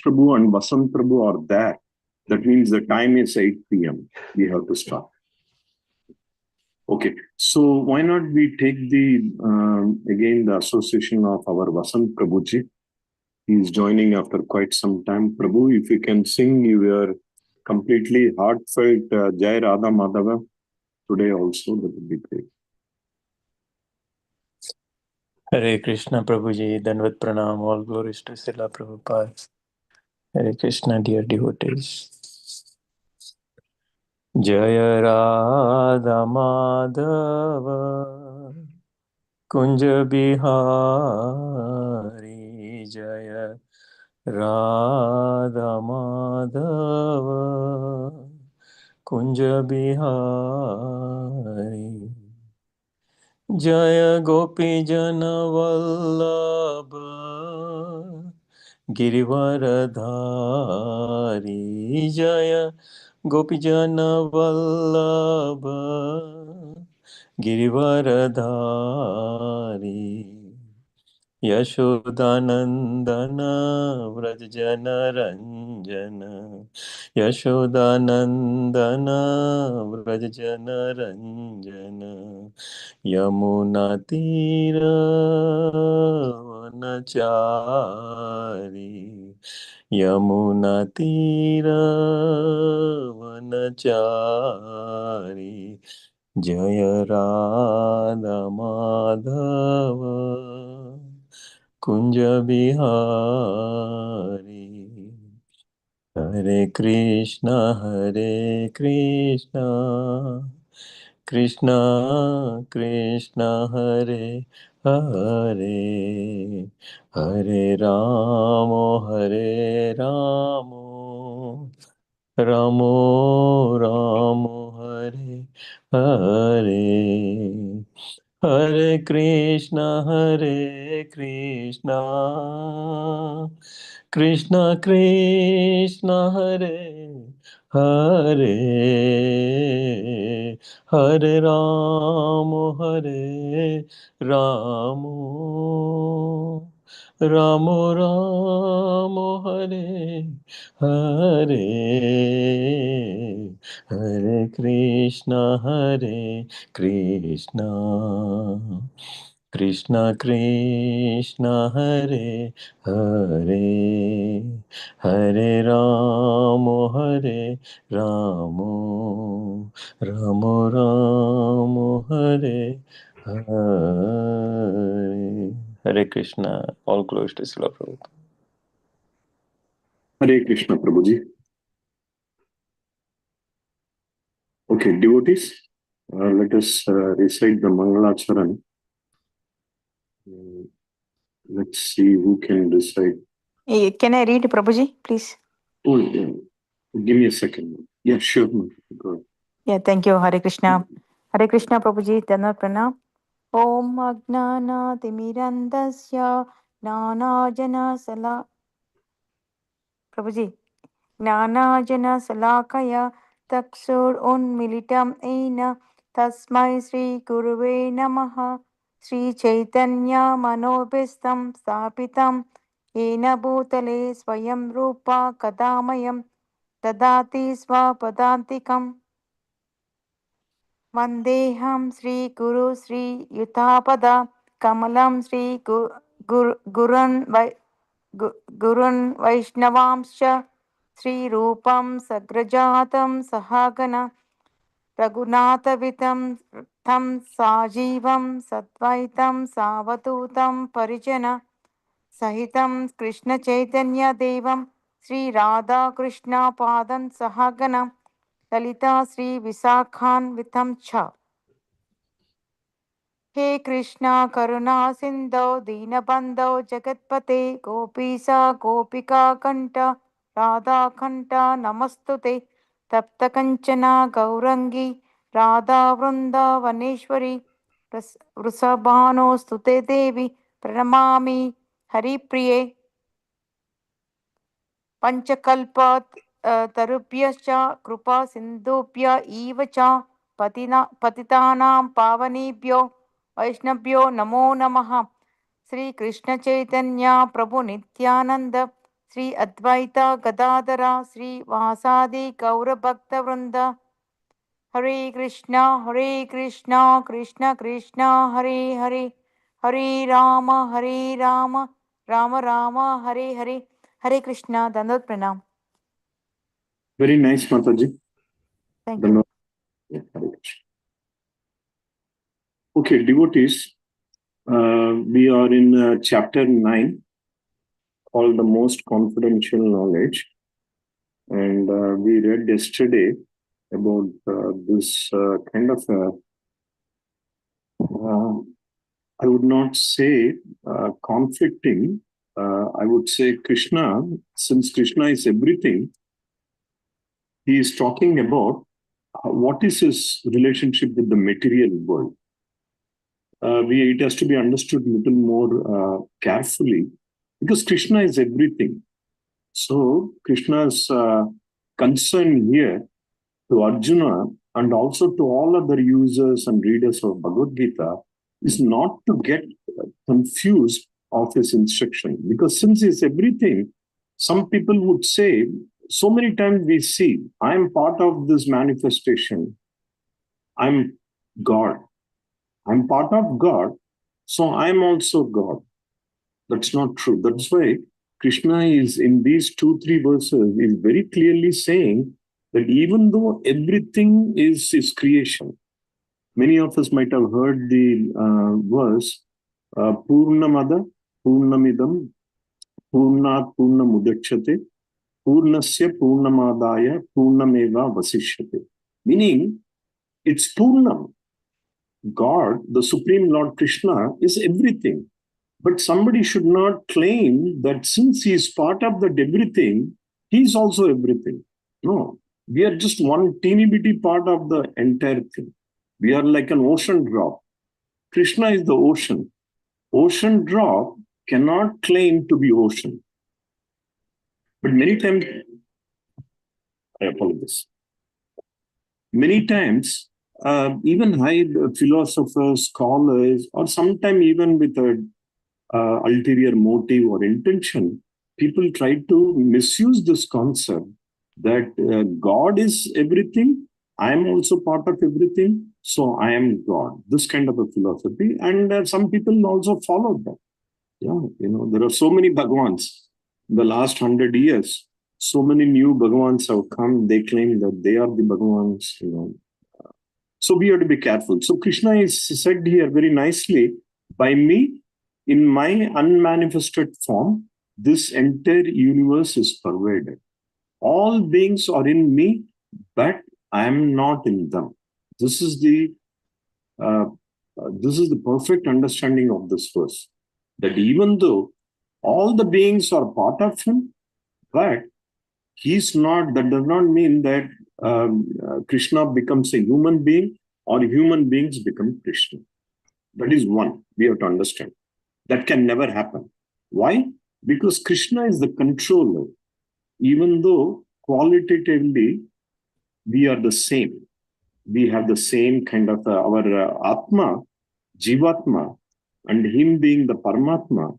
Prabhu and Vasant Prabhu are there. That means the time is 8 p.m. We have to start. Okay, so why not we take again the association of our Vasant Prabhuji. He is joining after quite some time. Prabhu, if you can sing your completely heartfelt Jai Radha Madhava today also, that would be great. Hare Krishna Prabhuji, Danvat Pranam, all glories to Srila Prabhupada. Hare Krishna, dear devotees. Jaya Radha Madhava Kunja Bihari, Jaya Radha Madhava Kunja Bihari, Jaya Gopi Jana Vallabha Girivaradhari, Jaya Gopi Jana Vallabha Girivaradhari, Yashodanandana Vrajjana Ranjana, Yashodanandana Vrajjana Ranjana, Yamuna Tira Vanachari, Yamuna Tira Vanachari, Jaya Radha Madhava Kunja Bihari, Hare Krishna, Krishna Krishna, Hare Hare, Hare Ramo, Ramo Ramo, Hare Hare, Hare Krishna, Krishna Krishna, Hare Hare, Hare Ramo, Ramo Ramo, Hare Hare, Hare Krishna, Krishna Krishna, Hare Hare, Hare Ramo, Ramo, Hare Hare. Hare Krishna. All glories to Srila Prabhupada. Hare Krishna, Prabhuji. Okay, devotees, let us recite the Mangalacharan. Let's see who can recite. Can I read, Prabhuji, please? Oh, yeah. Give me a second. Yeah, sure. Go ahead. Yeah, thank you. Hare Krishna. Hare Krishna, Prabhuji. Dhanavad Pranam. Om Agnana Timirandasya Jnana Sala. Prabhuji. Jnana Salakaya Taksur Unmilitam Ena Tasmai Sri Guruve Namaha Sri Chaitanya Manobhistam Stapitam Ena Bhutale Swayam Rupa Kadamayam Dadati Swapadantikam Vandeham Sri Guru Sri Yutapada Kamalam Sri Gurun Vaishnavamscha Sri Rupam Sagrajatam Sahagana Raghunathavitam Tam Sajivam Satvaitam Savadutam Parijana Sahitam Krishna Chaitanya Devam Sri Radha Krishna Padan Sahagana Lalita Sri Visakhan Vitam Cha. He Krishna Karuna Sindho Dinabandho Jagatpate Gopisa Gopika Kanta Radha Kanta Namastute Tapta Kanchana Gaurangi Radha Vrunda Vaneshwari Vrusabhano Stute Devi Pranamami Haripriye Panchakalpa Tarubhyascha Krupa Sindhubhya Eva cha Patitanam Pavanebhyo Vaishnavyo Namo Namaha Sri Krishna Chaitanya Prabhu Nityananda Sri Advaita Gadadara Sri Vasadi Gaura Bhakta Vrinda. Hare Krishna, Krishna Krishna, Hare Hare, Hare Rama, Rama Rama, Hare Hare, Hare Krishna, Dandavat Pranam. Very nice, Mataji. Thank you. Yeah, Hare Krishna. Okay, devotees, we are in chapter 9, called the most confidential knowledge. And we read yesterday about this kind of, I would not say conflicting, I would say Krishna, since Krishna is everything, he is talking about what is his relationship with the material world. It has to be understood a little more carefully, because Krishna is everything. So Krishna's concern here to Arjuna and also to all other users and readers of Bhagavad Gita is not to get confused of his instruction. Because since he's everything, some people would say, so many times we see, I am part of this manifestation. I'm God. I'm part of God, so I'm also God. That's not true. That's why Krishna is in these 2-3 verses is very clearly saying that even though everything is his creation, many of us might have heard the verse Purnamada, Purnamidam, Purnat Purnamudachyate, Purnasya Purnamadaya, Purnameva Vasishyate. Meaning, it's Purnam. God, the Supreme Lord Krishna, is everything. But somebody should not claim that since he is part of that everything, he is also everything. No, we are just one teeny bitty part of the entire thing. We are like an ocean drop. Krishna is the ocean. Ocean drop cannot claim to be ocean. But many times, I apologize. Many times, even high philosophers, scholars, or sometimes even with a ulterior motive or intention, people try to misuse this concept that God is everything, I am also part of everything, so I am God. This kind of a philosophy. And some people also follow that. Yeah, there are so many Bhagavans. In the last 100 years, so many new Bhagavans have come. They claim that they are the Bhagavans, So we have to be careful. So Krishna is said here very nicely, by me, in my unmanifested form, this entire universe is pervaded. All beings are in me, but I am not in them. This is the perfect understanding of this verse. That even though all the beings are part of him, but he's not. That does not mean that Krishna becomes a human being or human beings become Krishna. That is one we have to understand. That can never happen. Why? Because Krishna is the controller. Even though qualitatively we are the same, we have the same kind of our Atma, Jivatma, and him being the Paramatma,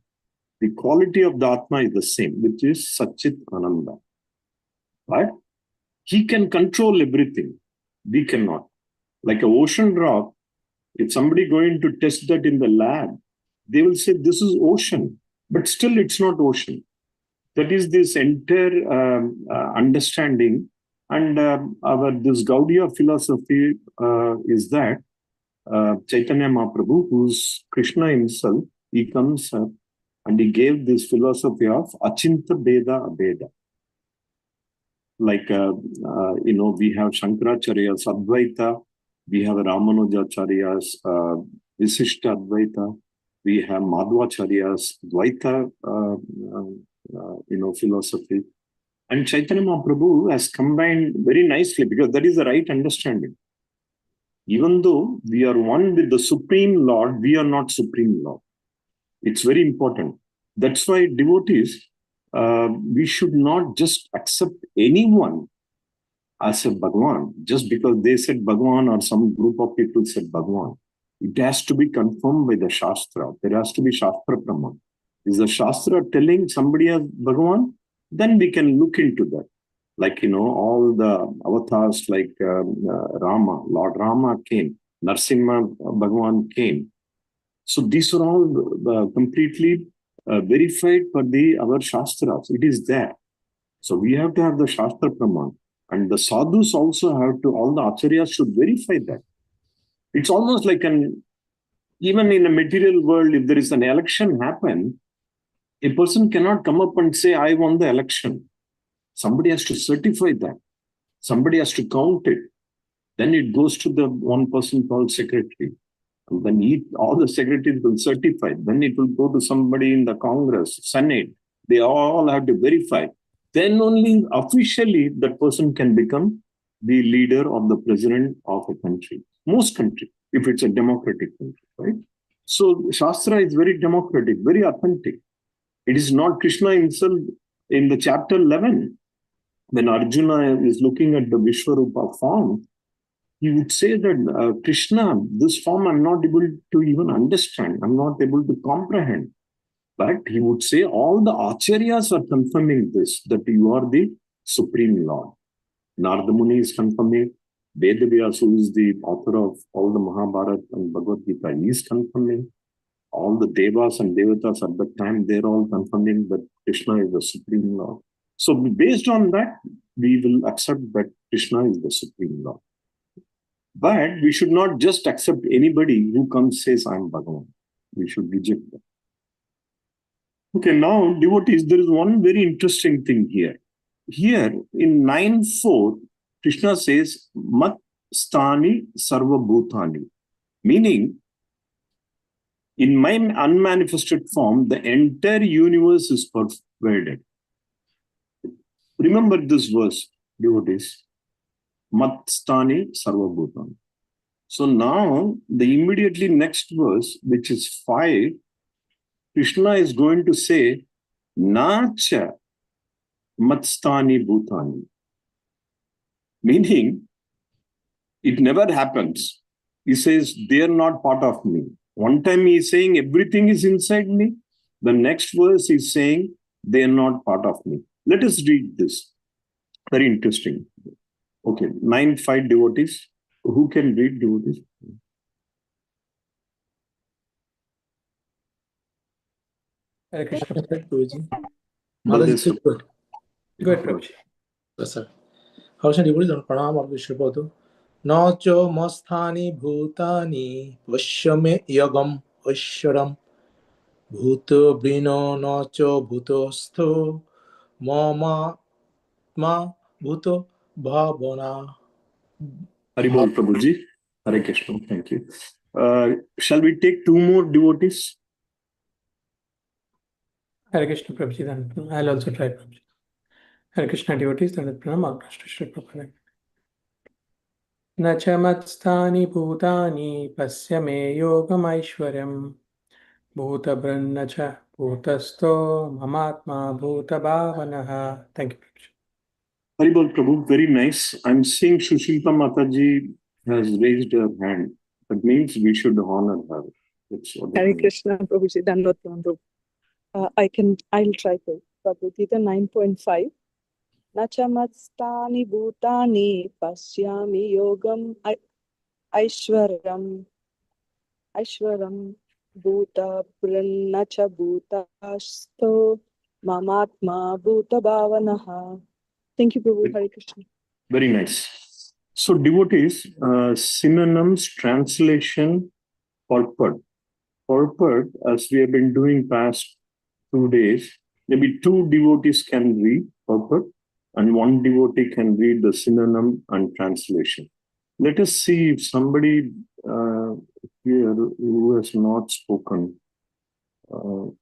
the quality of the Atma is the same, which is Satchit Ananda. But he can control everything. We cannot. Like an ocean drop, if somebody going to test that in the lab, they will say this is ocean, but still it's not ocean. That is this entire understanding. And this Gaudiya philosophy is that Chaitanya Mahaprabhu, who's Krishna himself, he comes up and he gave this philosophy of Achinta Beda Abeda. Like, we have Shankaracharya's Advaita, we have Ramanujacharya's Visishta Advaita, we have Madhvacharya's Dvaita, philosophy. And Chaitanya Mahaprabhu has combined very nicely because that is the right understanding. Even though we are one with the Supreme Lord, we are not Supreme Lord. It's very important. That's why devotees, we should not just accept anyone as a Bhagavan just because they said Bhagavan or some group of people said Bhagavan. It has to be confirmed by the Shastra. There has to be Shastra Praman. Is the Shastra telling somebody as Bhagavan? then we can look into that. Like, all the avatars like Rama, Lord Rama came, Narsimha Bhagavan came. So these are all completely verified for our Shastras. It is there. So we have to have the Shastra Praman. And the sadhus also have to, all the acharyas should verify that. It's almost like even in a material world, if there is an election happen, a person cannot come up and say, I won the election. Somebody has to certify that. Somebody has to count it. Then it goes to the one person called secretary. And then all the secretaries will certify. Then it will go to somebody in the Congress, Senate. They all have to verify. Then only officially that person can become the leader of the president of a country. Most country, if it's a democratic country, right? So Shastra is very democratic, very authentic. It is not Krishna himself in the chapter 11. When Arjuna is looking at the Vishwarupa form, he would say that Krishna, this form I'm not able to even understand. I'm not able to comprehend. But he would say all the acharyas are confirming this, that you are the Supreme Lord. Narada Muni is confirming. Vedavyasa, who is the author of all the Mahabharata and Bhagavad Gita, he is confirming. All the Devas and Devatas at that time, they're all confirming that Krishna is the Supreme Lord. So based on that, we will accept that Krishna is the Supreme Lord. But we should not just accept anybody who comes says, I'm Bhagavan. We should reject that. Okay, now devotees, there is one very interesting thing here. Here in 9.4, Krishna says, Mat Stani Sarva Bhutani, meaning in my unmanifested form, the entire universe is pervaded. Remember this verse, devotees. Mat Stani Sarva Bhutani. So now the immediately next verse, which is 5, Krishna is going to say, Nacha Matstani Bhutani. Meaning, it never happens. He says, they are not part of me. One time he is saying, everything is inside me. The next verse is saying, they are not part of me. Let us read this. Very interesting. Okay, 9.5 devotees. Who can read devotees? Hare Krishna, Prabhuji. Baldev. Go ahead, Prabhuji. Yes, sir. How should you pranam or Vishwapadu? Nacho masthani bhutani vashyame yagam ashram bhuto brino nacho bhutostho mama ma bhuto bhavana. Haribol Prabhuji. Hare Krishna. Thank you. Shall we take 2 more devotees? Hare Krishna Prabhuji, then I'll also try Prabhuji. Hare Krishna devotees, then Pranam Agashta Shri Prabhupada. Na cha matstani bhutani pasya me yogam aishwaryam bhuta branna cha bhutasto mamatma bhuta bhavanaha. Thank you, Prabhuji. Haribol Prabhu, very nice. I'm seeing Sushilta Mataji has raised her hand. That means we should honor her. That's what Hare Krishna, Prabhuji, Dandavat Pranam. I'll try to. Bhagavad Gita 9.5. Nachamatstani bhutani pasyami yogam aishwaram bhuta prannacha bhutasto mamatma bhuta bhavanaha. Thank you, Prabhu. Hare Krishna. Very nice. So devotees, synonyms, translation, purport. Purport, as we have been doing past 2 days, maybe 2 devotees can read purport and 1 devotee can read the synonym and translation. Let us see if somebody here who has not spoken, who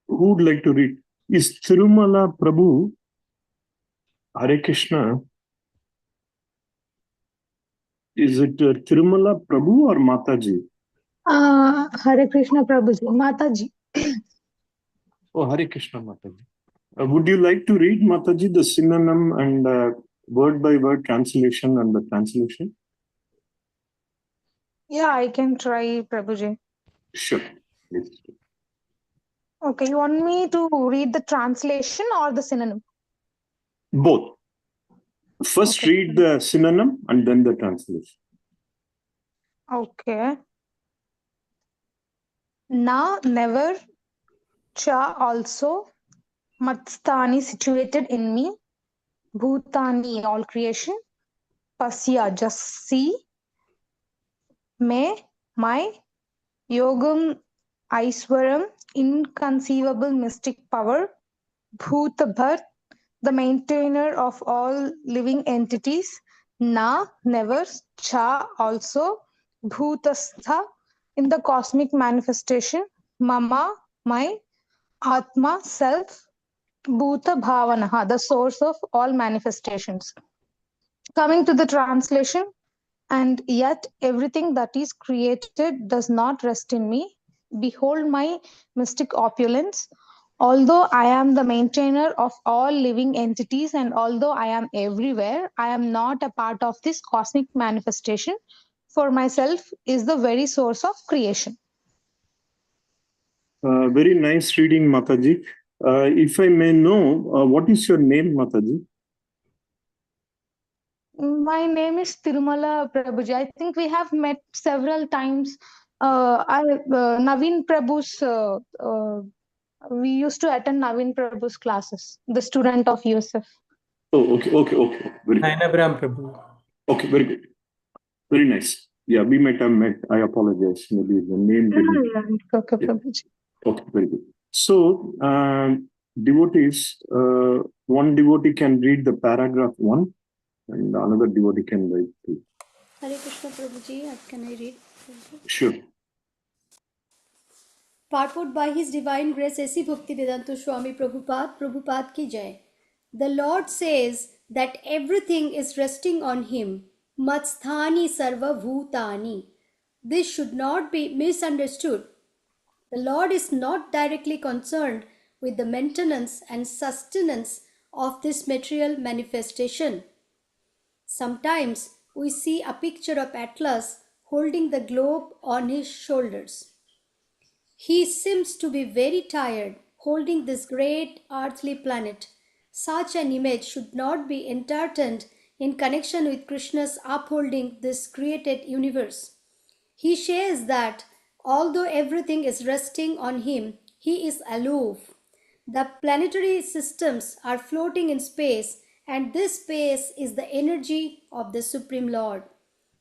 would like to read? Is Tirumala Prabhu, Hare Krishna, is it Tirumala Prabhu or Mataji? Hare Krishna Prabhuji, Mataji. Oh, Hare Krishna Mataji. Would you like to read, Mataji, the synonym and word by word translation and the translation? Yeah, I can try, Prabhuji. Sure. Please. Okay, you want me to read the translation or the synonym? Both. First Okay. read the synonym and then the translation. Okay. Na, never, cha, also, matstani, situated in me, bhutani, in all creation, pasya, just see, me, my, yogam, Aiswaram, inconceivable mystic power, Bhutabhat, the maintainer of all living entities, Na, never, Cha, also, Bhutastha, in the cosmic manifestation, Mama, my, Atma, self, Bhuta Bhavanaha, the source of all manifestations. Coming to the translation, and yet everything that is created does not rest in me. Behold my mystic opulence. Although I am the maintainer of all living entities and although I am everywhere, I am not a part of this cosmic manifestation. For myself is the very source of creation. Very nice reading, Mataji. If I may know, what is your name, Mataji? My name is Tirumala Prabhuji. I think we have met several times. Naveen Prabhu's we used to attend Naveen Prabhu's classes, the student of Yusuf. Oh, okay. Very good. Nainabram Prabhu. Okay, very good. Very nice. Yeah, we might have met. I apologize. Maybe the name didn't. Okay, Yeah. Prabhuji. Okay, very good. So, devotees, one devotee can read the paragraph 1 and another devotee can read 2. Hare Krishna Prabhuji, can I read? Sure. Purport by His Divine Grace A.C. Bhaktivedanta Swami Prabhupada ki jai. The Lord says that everything is resting on Him. Matsthani sarva bhutani. This should not be misunderstood. The Lord is not directly concerned with the maintenance and sustenance of this material manifestation. Sometimes we see a picture of Atlas holding the globe on his shoulders. He seems to be very tired holding this great earthly planet. Such an image should not be entertained in connection with Krishna's upholding this created universe. He shares that although everything is resting on him, he is aloof. The planetary systems are floating in space, and this space is the energy of the Supreme Lord.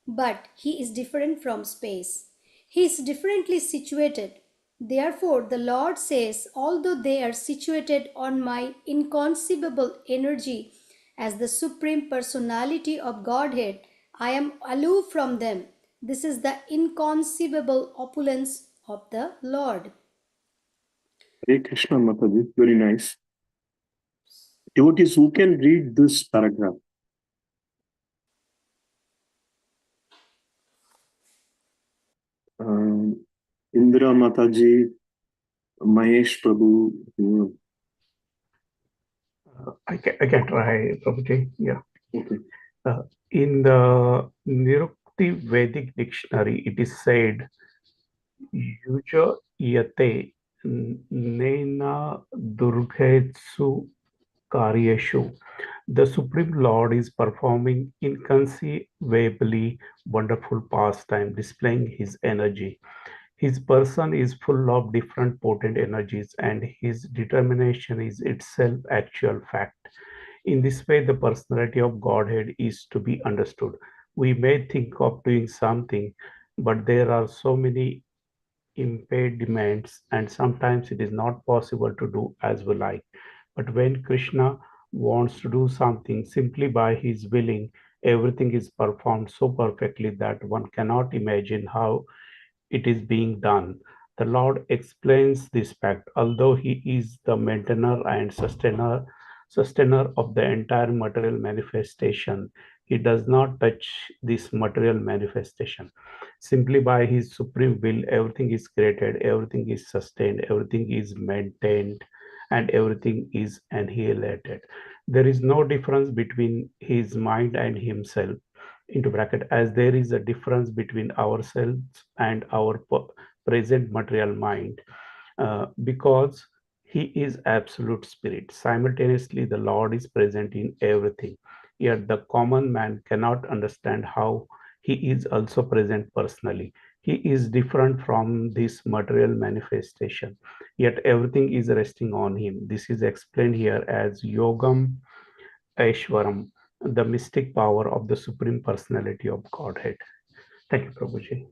But he is different from space. He is differently situated. Therefore, the Lord says, although they are situated on my inconceivable energy as the Supreme Personality of Godhead, I am aloof from them. This is the inconceivable opulence of the Lord. Hare Krishna, Mataji. Very nice. Devotees, who can read this paragraph? Indira Mataji, Mahesh Prabhu. I can try, Prabhuji. Yeah. Okay. In the Nirukti Vedic dictionary, it is said, Yuja yate nena durgetsu karyeshu. The Supreme Lord is performing inconceivably wonderful pastime, displaying his energy. His person is full of different potent energies, and his determination is itself actual fact. In this way, the personality of Godhead is to be understood. We may think of doing something, but there are so many impediments, and sometimes it is not possible to do as we like. But when Krishna wants to do something, simply by his willing, everything is performed so perfectly that one cannot imagine how it is being done. The Lord explains this fact. Although he is the maintainer and sustainer of the entire material manifestation, he does not touch this material manifestation. Simply by his supreme will, everything is created, everything is sustained, everything is maintained, and everything is annihilated. There is no difference between his mind and himself, into bracket, as there is a difference between ourselves and our present material mind, because He is absolute spirit. Simultaneously, the Lord is present in everything. Yet the common man cannot understand how he is also present personally. He is different from this material manifestation, yet everything is resting on him. This is explained here as Yogam Aishwaram, the mystic power of the Supreme Personality of Godhead. Thank you, Prabhuji.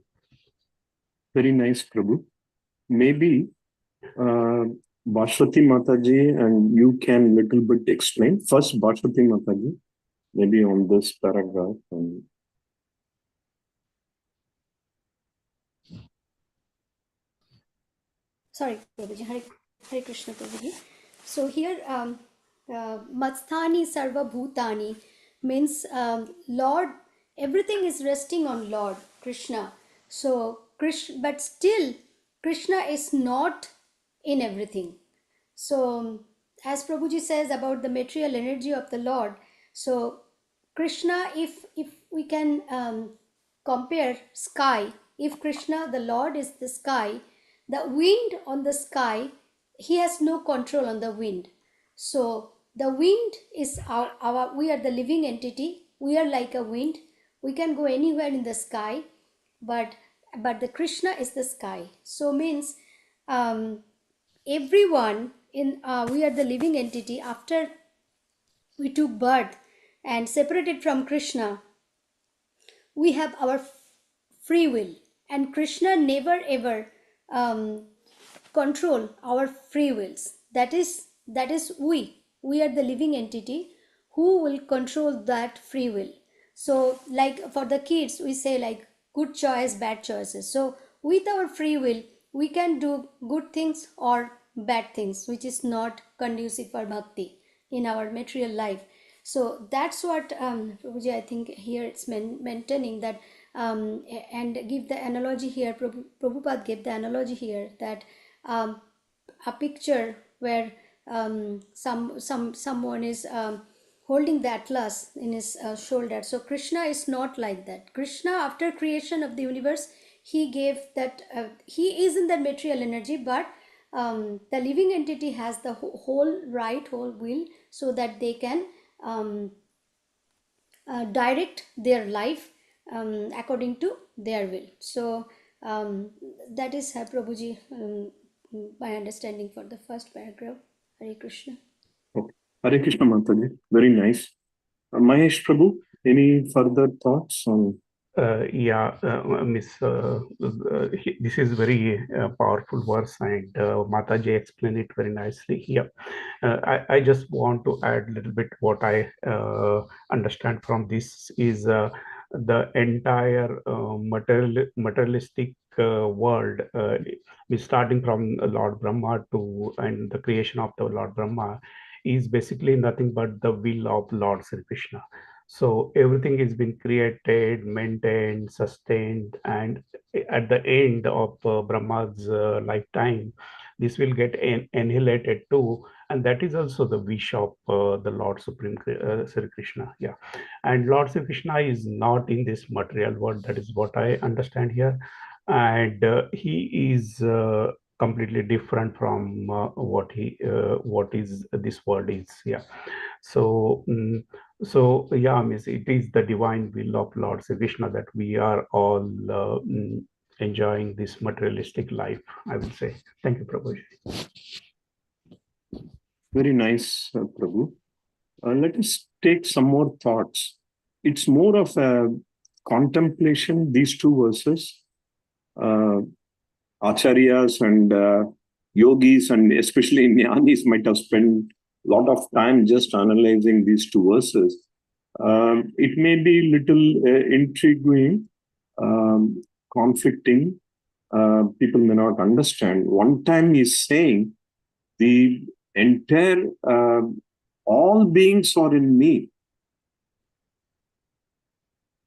Very nice, Prabhu. Maybe Bhashwati Mataji and you can little bit explain. First, Bhashwati Mataji, maybe on this paragraph. And Sorry, Prabhuji. Hare Krishna, Prabhuji. So here, Matsthani Sarva Bhutani means Lord, everything is resting on Lord Krishna. So, but still, Krishna is not in everything. So, as Prabhuji says about the material energy of the Lord, so Krishna, if we can compare sky, if Krishna, the Lord, is the sky, the wind on the sky, he has no control on the wind. So the wind is our we are the living entity. We are like a wind. We can go anywhere in the sky, but the Krishna is the sky. So means everyone in we are the living entity. After we took birth and separated from Krishna, we have our free will, and Krishna never ever control our free wills. That is we are the living entity who will control that free will. So like for the kids, we say like good choice, bad choices. So with our free will, we can do good things or bad things, which is not conducive for bhakti in our material life. So that's what Prabhuji, I think here it's maintaining that, and give the analogy here. Prabhupada gave the analogy here that a picture where someone is holding the atlas in his shoulder. So Krishna is not like that. Krishna, after creation of the universe, he gave that he is in that material energy, but the living entity has the whole will, so that they can direct their life according to their will. So that is Prabhuji, my understanding for the first paragraph. Hare Krishna. okay. Hare Krishna Mataji, very nice. Mahesh Prabhu, any further thoughts on? Miss, this is very powerful verse, and Mataji explained it very nicely here. I just want to add a little bit what I understand from this is the entire materialistic world, starting from Lord Brahma to and the creation of the Lord Brahma, is basically nothing but the will of Lord Sri Krishna. So everything has been created, maintained, sustained, and at the end of Brahma's lifetime, this will get annihilated too. And that is also the wish of the Lord Supreme Sri Krishna. Yeah. And Lord Sri Krishna is not in this material world. That is what I understand here. And he is completely different from what is this world is. Yeah. So Miss, it is the divine will of Lord Sri Krishna that we are all enjoying this materialistic life, I will say. Thank you, Prabhuji. Very nice, Prabhu. Let us take some more thoughts. It's more of a contemplation, these two verses. Acharyas and yogis, and especially jnanis, might have spent a lot of time just analyzing these two verses. It may be little intriguing, conflicting. People may not understand. One time he's saying the entire all beings are in me,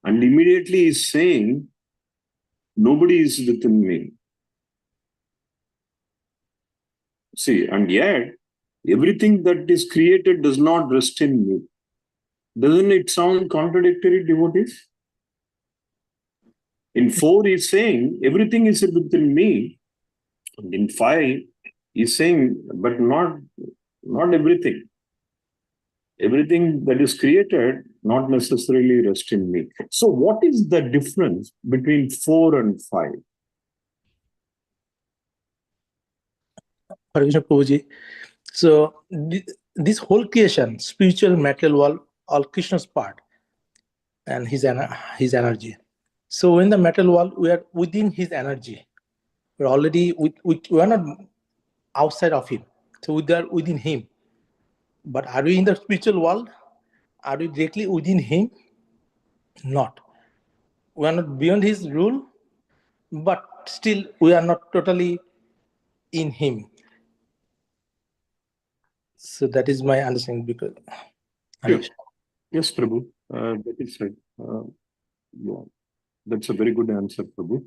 and immediately he's saying nobody is within me. See, and yet everything that is created does not rest in me. Doesn't it sound contradictory, devotees? In 4, he's saying everything is within me. And in 5, He's saying, but not everything. Everything that is created not necessarily rest in me. So what is the difference between 4 and 5? Hare Krishna Prabhuji. So this whole creation, spiritual, material world, all Krishna's part and his energy. So in the material world, we are within his energy. We're already we are not outside of him. So we are within him. But are we in the spiritual world? Are we directly within him? Not. We are not beyond his rule, but still we are not totally in him. So that is my understanding. Because Sure. Yes, Prabhu, that is right. Yeah, that's a very good answer, Prabhu.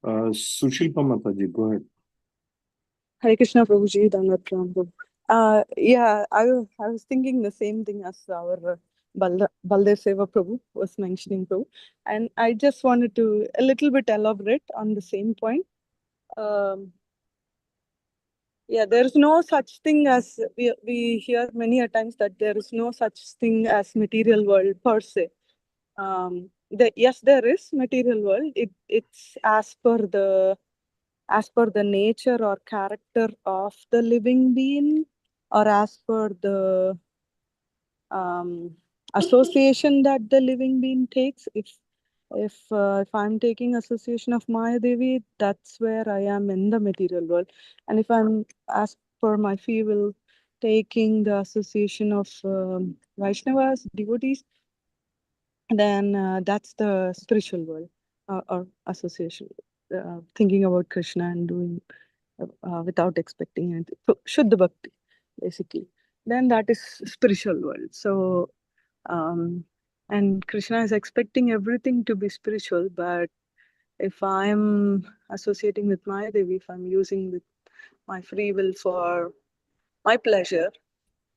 Sushilpa Mataji, go ahead. Hare Krishna Prabhuji, Dandavat Pranam Prabhu. Yeah, I was thinking the same thing as our Baldev Seva Prabhu was mentioning, Prabhu. And I just wanted to a little bit elaborate on the same point. Yeah, there is no such thing as, we hear many a times that there is no such thing as material world per se. Yes, there is material world. It's as per the nature or character of the living being, or as per the association that the living being takes. If I'm taking association of Maya Devi, that's where I am in the material world. And if I'm, as per my feel, taking the association of Vaishnavas, devotees, then that's the spiritual world, or association, thinking about Krishna and doing without expecting anything. So, Shuddha Bhakti, basically. Then that is spiritual world. So, and Krishna is expecting everything to be spiritual, but if I'm associating with Maya Devi, if I'm using with my free will for my pleasure,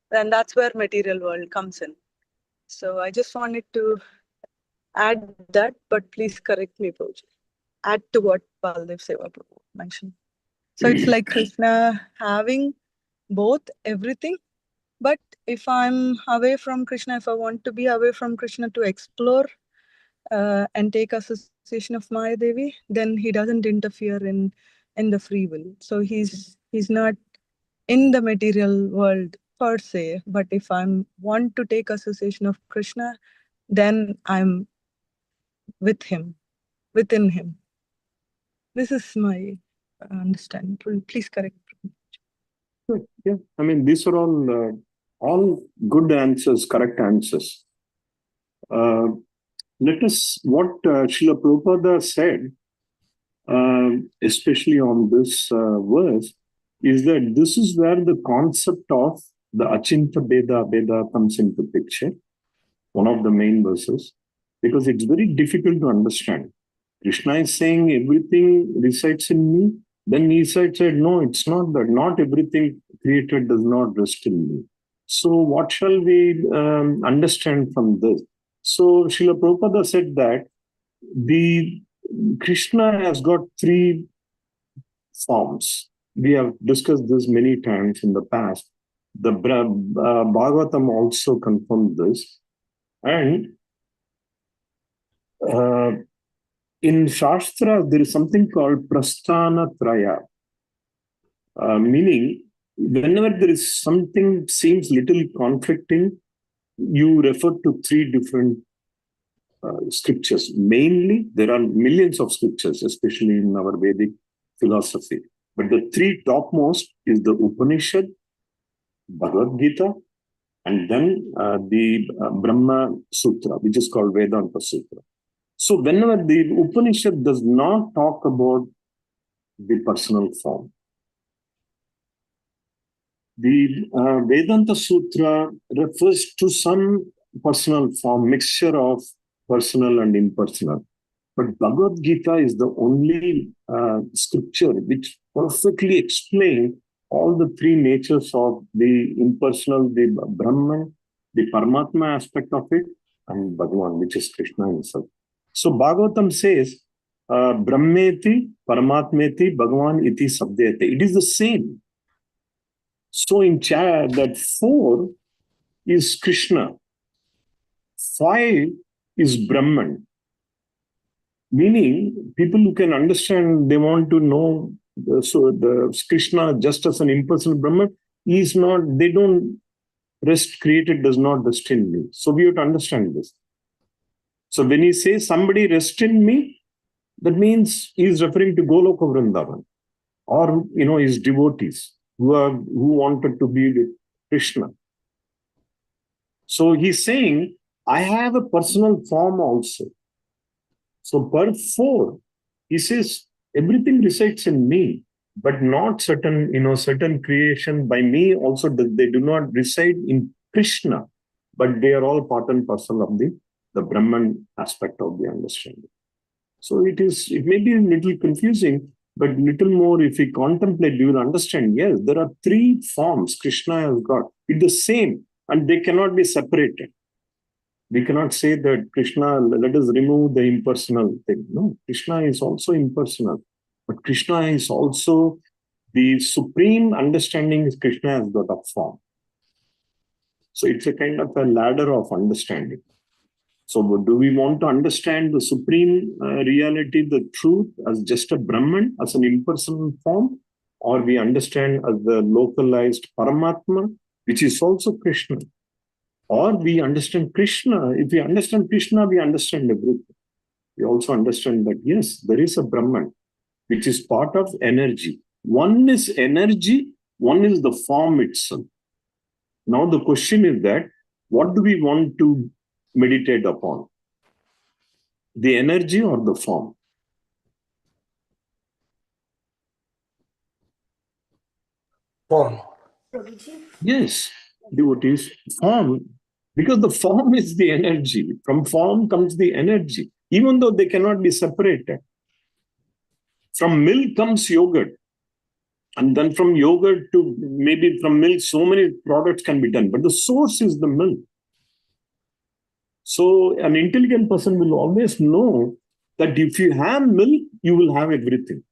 then that's where material world comes in. So I just wanted to add that, but please correct me, Prabhuji. Add to what Baldev Seva Prabhu mentioned. So it's like Krishna having both, everything. But if I'm away from Krishna, if I want to be away from Krishna to explore and take association of Maya Devi, then he doesn't interfere in the free will. So he's not in the material world per se. But if I'm want to take association of Krishna, then I'm with him, within him. This is my understanding. Please correct. Yeah, I mean, these are all good answers, correct answers. Let us, what Srila Prabhupada said, especially on this verse, is that this is where the concept of the Achinta Beda comes into picture, one of the main verses, because it's very difficult to understand. Krishna is saying everything resides in me. Then Nisa said, no, it's not that. Not everything created does not rest in me. So what shall we understand from this? So Srila Prabhupada said that the Krishna has got 3 forms. We have discussed this many times in the past. The Bhagavatam also confirmed this. And in Shastra, there is something called Prasthana Traya, meaning whenever there is something seems little conflicting, you refer to 3 different scriptures. Mainly, there are millions of scriptures, especially in our Vedic philosophy. But the 3 topmost is the Upanishad, Bhagavad Gita, and then the Brahma Sutra, which is called Vedanta Sutra. So whenever the Upanishad does not talk about the personal form, the Vedanta Sutra refers to some personal form, mixture of personal and impersonal. But Bhagavad Gita is the only scripture which perfectly explains all the 3 natures of the impersonal, the Brahman, the Paramatma aspect of it, and Bhagavan, which is Krishna himself. So Bhagavatam says, Brahmeti, Paramatmeti, Bhagavan iti sabdete. It is the same. So in that 4 is Krishna, 5 is Brahman. Meaning, people who can understand, they want to know, the Krishna just as an impersonal Brahman, is not, they don't rest, created does not rest in me. So we have to understand this. So when he says somebody rest in me, that means he is referring to Goloka Vrindavan, or his devotees who wanted to be with Krishna. So he's saying, I have a personal form also. So per 4, he says, everything resides in me, but not certain creation by me also, they do not reside in Krishna, but they are all part and parcel of the Brahman aspect of the understanding. So it may be a little confusing, but little more if we contemplate, you will understand, yes, there are 3 forms Krishna has got. It's the same, and they cannot be separated. We cannot say that Krishna, let us remove the impersonal thing. No, Krishna is also impersonal. But Krishna is also the supreme understanding. Krishna has got a form. So it's a kind of a ladder of understanding. So do we want to understand the supreme reality, the truth, as just a Brahman, as an impersonal form? Or we understand as the localized Paramatma, which is also Krishna? Or we understand Krishna. If we understand Krishna, we understand everything. We also understand that, yes, there is a Brahman, which is part of energy. One is energy, one is the form itself. Now the question is that, what do we want to meditate upon? The energy or the form? Form. Yes, devotees, form. Because the form is the energy. From form comes the energy, even though they cannot be separated. From milk comes yogurt. And then from yogurt to maybe from milk, so many products can be done. But the source is the milk. So an intelligent person will always know that if you have milk, you will have everything.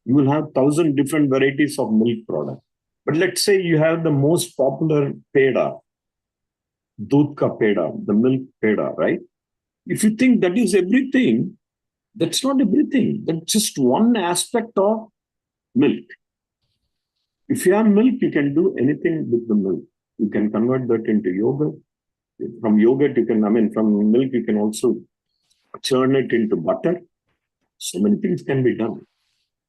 You will have 1,000 different varieties of milk products. But let's say you have the most popular peda, Doodh ka peda, the milk peda, right? If you think that is everything, that's not everything. That's just one aspect of milk. If you have milk, you can do anything with the milk. You can convert that into yogurt. From yogurt, from milk, you can also churn it into butter. So many things can be done.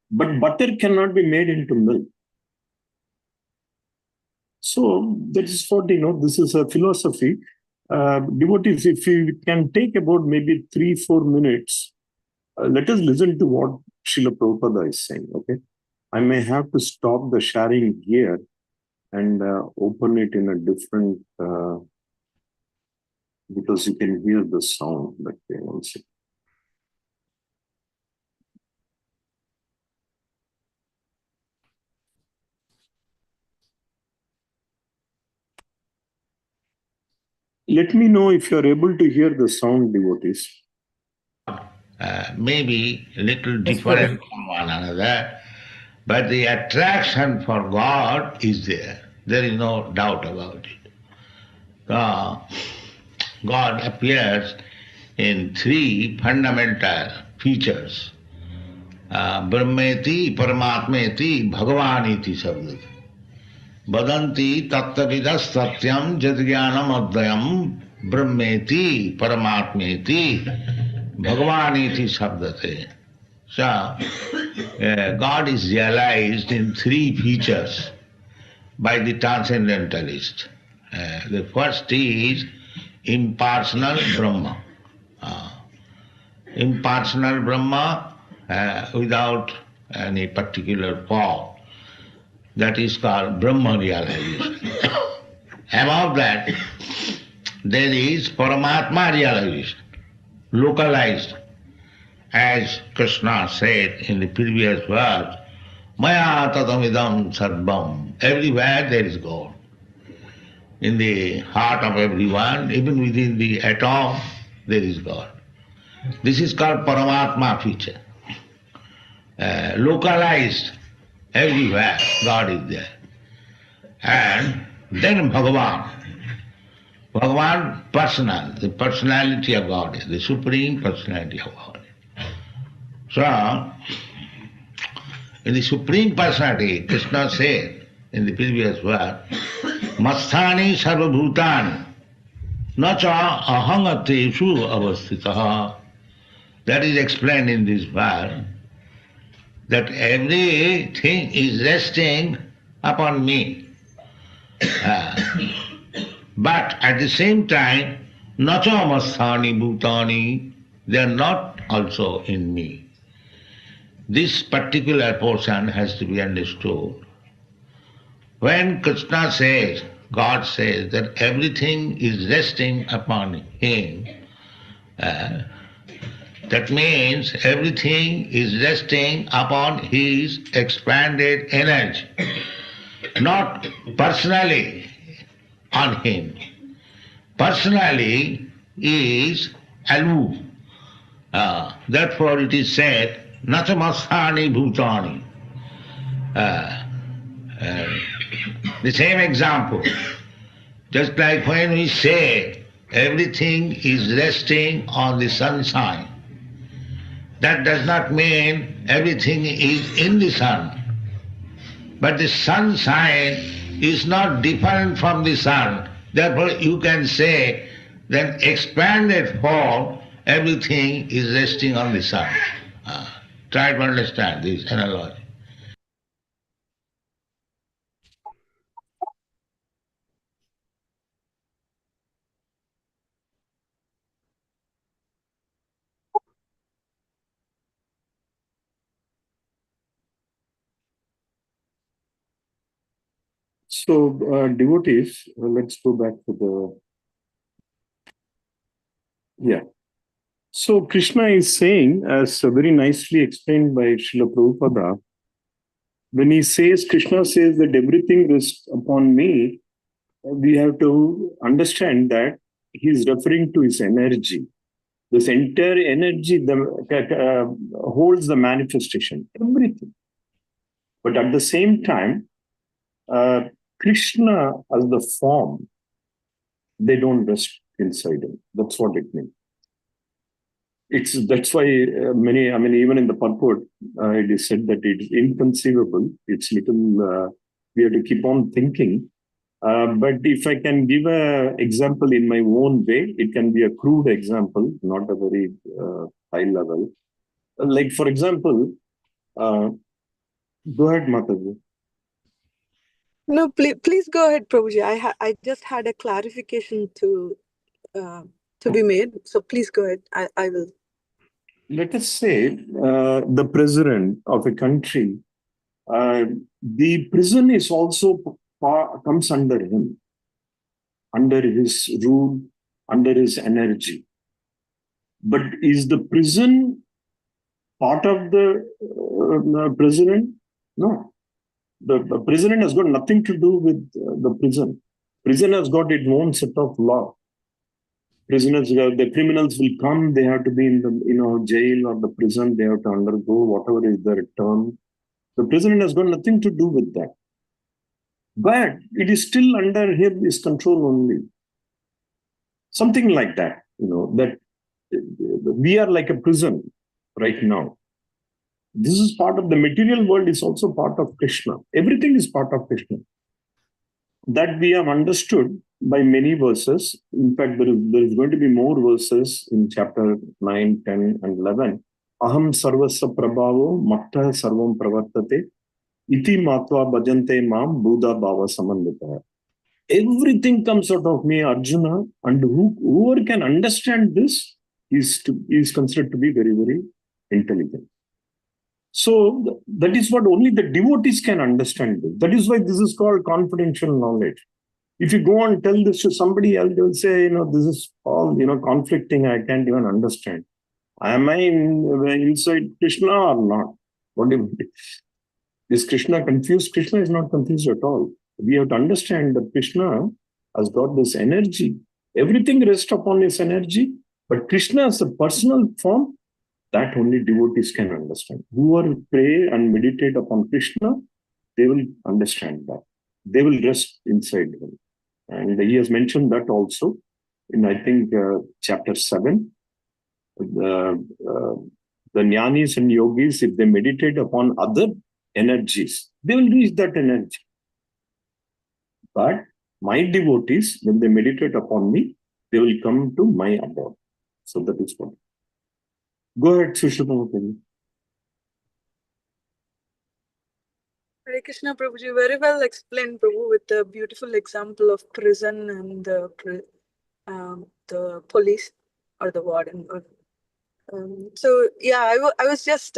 But butter cannot be made into milk. So that is what, this is a philosophy. Devotees, if you can take about maybe 3-4 minutes, let us listen to what Srila Prabhupada is saying, okay? I may have to stop the sharing here and open it in a different, because you can hear the sound that they want to say. Let me know if you're able to hear the sound, devotees. Maybe a little different from one another, but the attraction for God is there. There is no doubt about it. God appears in 3 fundamental features. Brahmeti, Paramatmeti, Bhagavaniti Sabdati. Vadanti tattavidas satyam jadgyanam advayam Brahmeti, Paramatmeti, Bhagavaniti Sabdate. So, God is realized in 3 features by the transcendentalist. The first is impersonal Brahma. Impersonal Brahma without any particular form. That is called Brahma realization. Above that, there is Paramatma realization, localized. As Krishna said in the previous verse, Maya tadamidam sarvam. Everywhere there is God. In the heart of everyone, even within the atom, there is God. This is called Paramatma feature. Localized, everywhere God is there. And then Bhagavan. Bhagavan personal, the personality of God, the supreme personality of God. So, in the supreme personality, Krishna said in the previous verse, Masthani sarvabhutani nacha ahangateshu avastitaha. That is explained in this verse, that everything is resting upon me. But at the same time, nacha amasthani bhutani, they are not also in me. This particular portion has to be understood. When Krishna says, God says that everything is resting upon him, that means everything is resting upon his expanded energy, not personally on him. Personally is aloof. Therefore it is said, Nachamasthani bhutani. The same example, just like when we say everything is resting on the sunshine, that does not mean everything is in the sun. But the sunshine is not different from the sun. Therefore you can say that expanded form, everything is resting on the sun. Try to understand this analogy. So, devotees, let's go back to the. Yeah. So, Krishna is saying, as very nicely explained by Srila Prabhupada, when he says, Krishna says that everything rests upon me, we have to understand that he is referring to his energy. This entire energy holds the manifestation, everything. But at the same time, Krishna as the form, they don't rest inside him. That's what it means. That's why even in the purport, it is said that it is inconceivable. It's little, we have to keep on thinking. But if I can give an example in my own way, it can be a crude example, not a very high level. Like, for example, go ahead, Mataji. No, please go ahead, Prabhuji. I just had a clarification to be made. So please go ahead. I will. Let us say the president of a country, the prison is also comes under him, under his rule, under his energy. But is the prison part of the president? No. The president has got nothing to do with the prison. Prison has got its own set of law. Prisoners, the criminals will come, they have to be in the jail or the prison, they have to undergo whatever is their term. The president has got nothing to do with that. But it is still under his control only. Something like that, that we are like a prison right now. This is part of the material world, is also part of Krishna. Everything is part of Krishna. That we have understood by many verses. In fact, there is going to be more verses in chapter 9, 10, and 11. Aham sarvasya prabhavo matta sarvam pravartate iti matva bhajante mam buddha bhava samandita. Everything comes out of me, Arjuna, and whoever can understand this is considered to be very, very intelligent. So that is what only the devotees can understand. That is why this is called confidential knowledge. If you go and tell this to somebody else, they'll say, this is all, conflicting. I can't even understand. Am I inside Krishna or not? What do you mean? Is Krishna confused? Krishna is not confused at all. We have to understand that Krishna has got this energy. Everything rests upon his energy. But Krishna as a personal form, that only devotees can understand. Whoever pray and meditate upon Krishna, they will understand that. they will rest inside him. And he has mentioned that also in, I think, chapter 7. The jnanis and yogis, if they meditate upon other energies, they will reach that energy. But my devotees, when they meditate upon me, they will come to my abode. So that is what. Go ahead, Sushma. Hare Krishna, Prabhuji. Very well explained, Prabhu, with the beautiful example of prison and the police or the warden. So yeah, I was just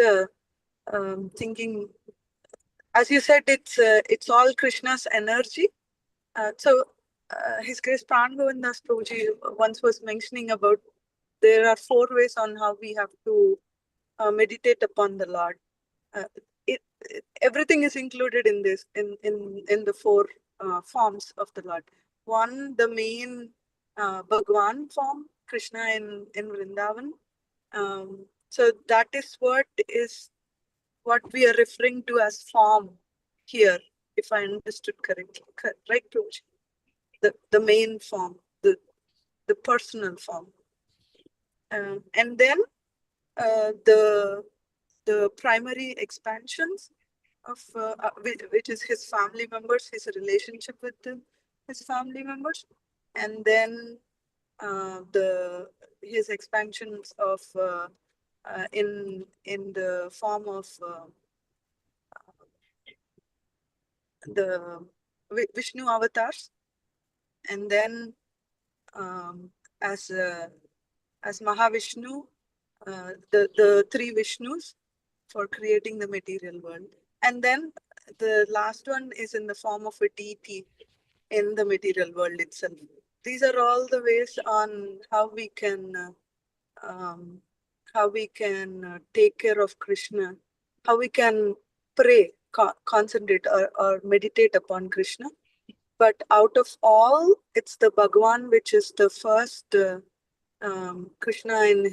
thinking, as you said, it's all Krishna's energy. His Grace Pran Govindas Prabhuji once was mentioning about there are 4 ways on how we have to meditate upon the Lord. Everything is included in this, in the 4 forms of the Lord. One, the main Bhagwan form, Krishna in Vrindavan. So that is what we are referring to as form here, if I understood correctly. Right, Prabhuji? The main form, the personal form. And then the primary expansions of which is his family members, his relationship with his family members, and then his expansions of in the form of the Vishnu avatars, and then as Mahavishnu, the 3 Vishnus for creating the material world. And then the last one is in the form of a deity in the material world itself. These are all the ways on how we can take care of Krishna, how we can pray, concentrate or meditate upon Krishna. But out of all, it's the Bhagwan which is the first Krishna in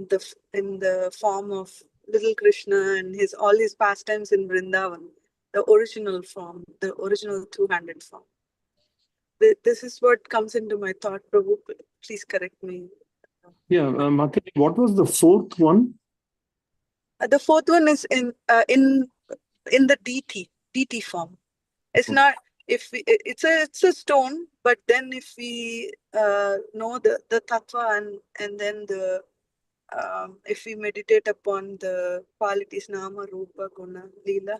the form of little Krishna and all his pastimes in Vrindavan, the original form, the original 2-handed form. This is what comes into my thought, Prabhu. Please correct me. Yeah, Mataji, what was the 4th one? The 4th one is in the DT form. It's not, it's a stone, but then if we know the tattva and then if we meditate upon the qualities Nama, Rupa, Guna, Leela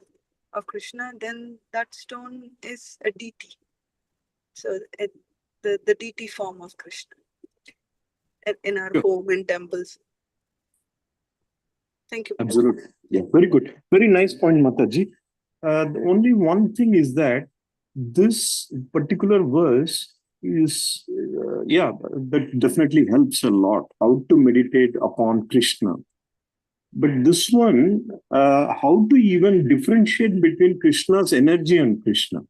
of Krishna, then that stone is a deity. So the deity form of Krishna in our home, in temples. Thank you. Absolutely. Yeah, very good. Very nice point, Mataji. The only one thing is that this particular verse is, that definitely helps a lot, how to meditate upon Krishna. But this one, how to even differentiate between Krishna's energy and Krishna.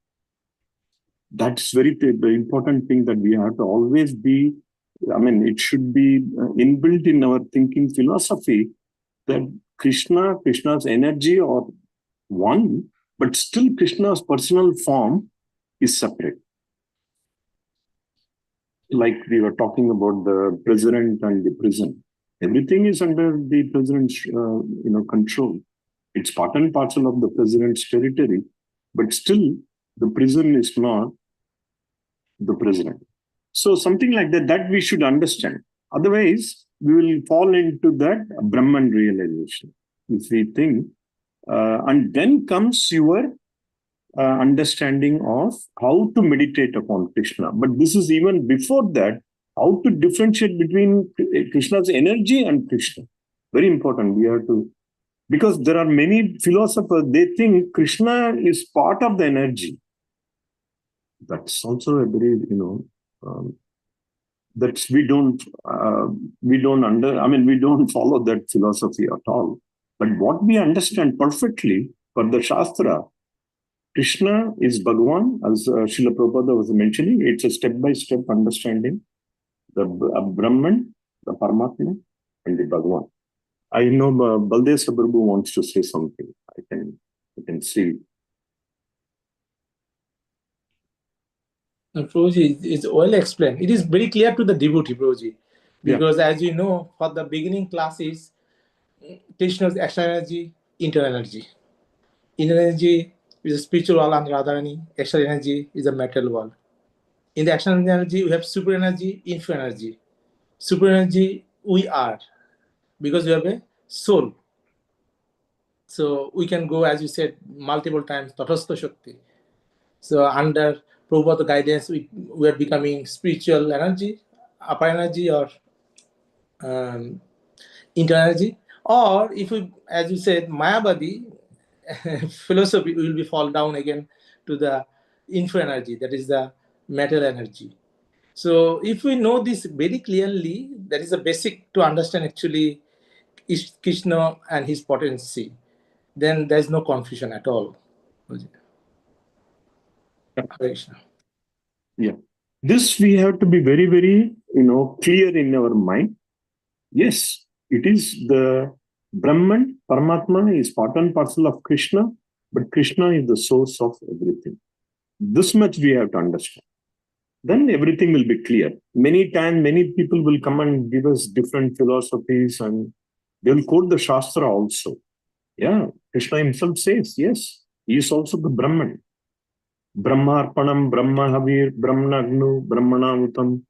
That's the important thing that we have to always be, it should be inbuilt in our thinking philosophy that Krishna's energy are one, but still Krishna's personal form is separate. Like we were talking about the president and the prison. Everything is under the president's control. It's part and parcel of the president's territory, but still the prison is not the president. So something like that we should understand. Otherwise, we will fall into that Brahman realization. If we think, and then comes your understanding of how to meditate upon Krishna. But this is even before that, how to differentiate between Krishna's energy and Krishna. Very important. We have to, because there are many philosophers, they think Krishna is part of the energy. That's also a very, that's we don't follow that philosophy at all. But what we understand perfectly for the Shastra, Krishna is Bhagwan, as Srila Prabhupada was mentioning. It's a step-by-step understanding. The Brahman, the Paramatma, and the Bhagwan. I know Baldev Prabhu wants to say something. I can see. Prabhuji, is well explained. It is very clear to the devotee, Prabhuji, because as you know, for the beginning classes, Krishna's external energy, internal energy. Inner energy is a spiritual world and Radharani. External energy is a material world. In the external energy, we have super energy, infra energy. Super energy, we are, because we have a soul. So we can go, as you said, multiple times, Tatastha Shakti. So under Prabhupada guidance, we are becoming spiritual energy, upper energy, or internal energy. Or if we, as you said, Mayavadi philosophy, will be fall down again to the infra energy, that is the metal energy. So if we know this very clearly, that is a basic to understand actually Krishna and his potency, then there's no confusion at all. Hare Krishna. Yeah. This we have to be very, very, clear in our mind. Yes, it is the Brahman, Paramatma is part and parcel of Krishna, but Krishna is the source of everything. This much we have to understand. Then everything will be clear. Many times, many people will come and give us different philosophies and they'll quote the Shastra also. Yeah, Krishna himself says, yes, he is also the Brahman. Brahmarpanam, Brahmahavir, Brahmanagnu, Brahmanavutam,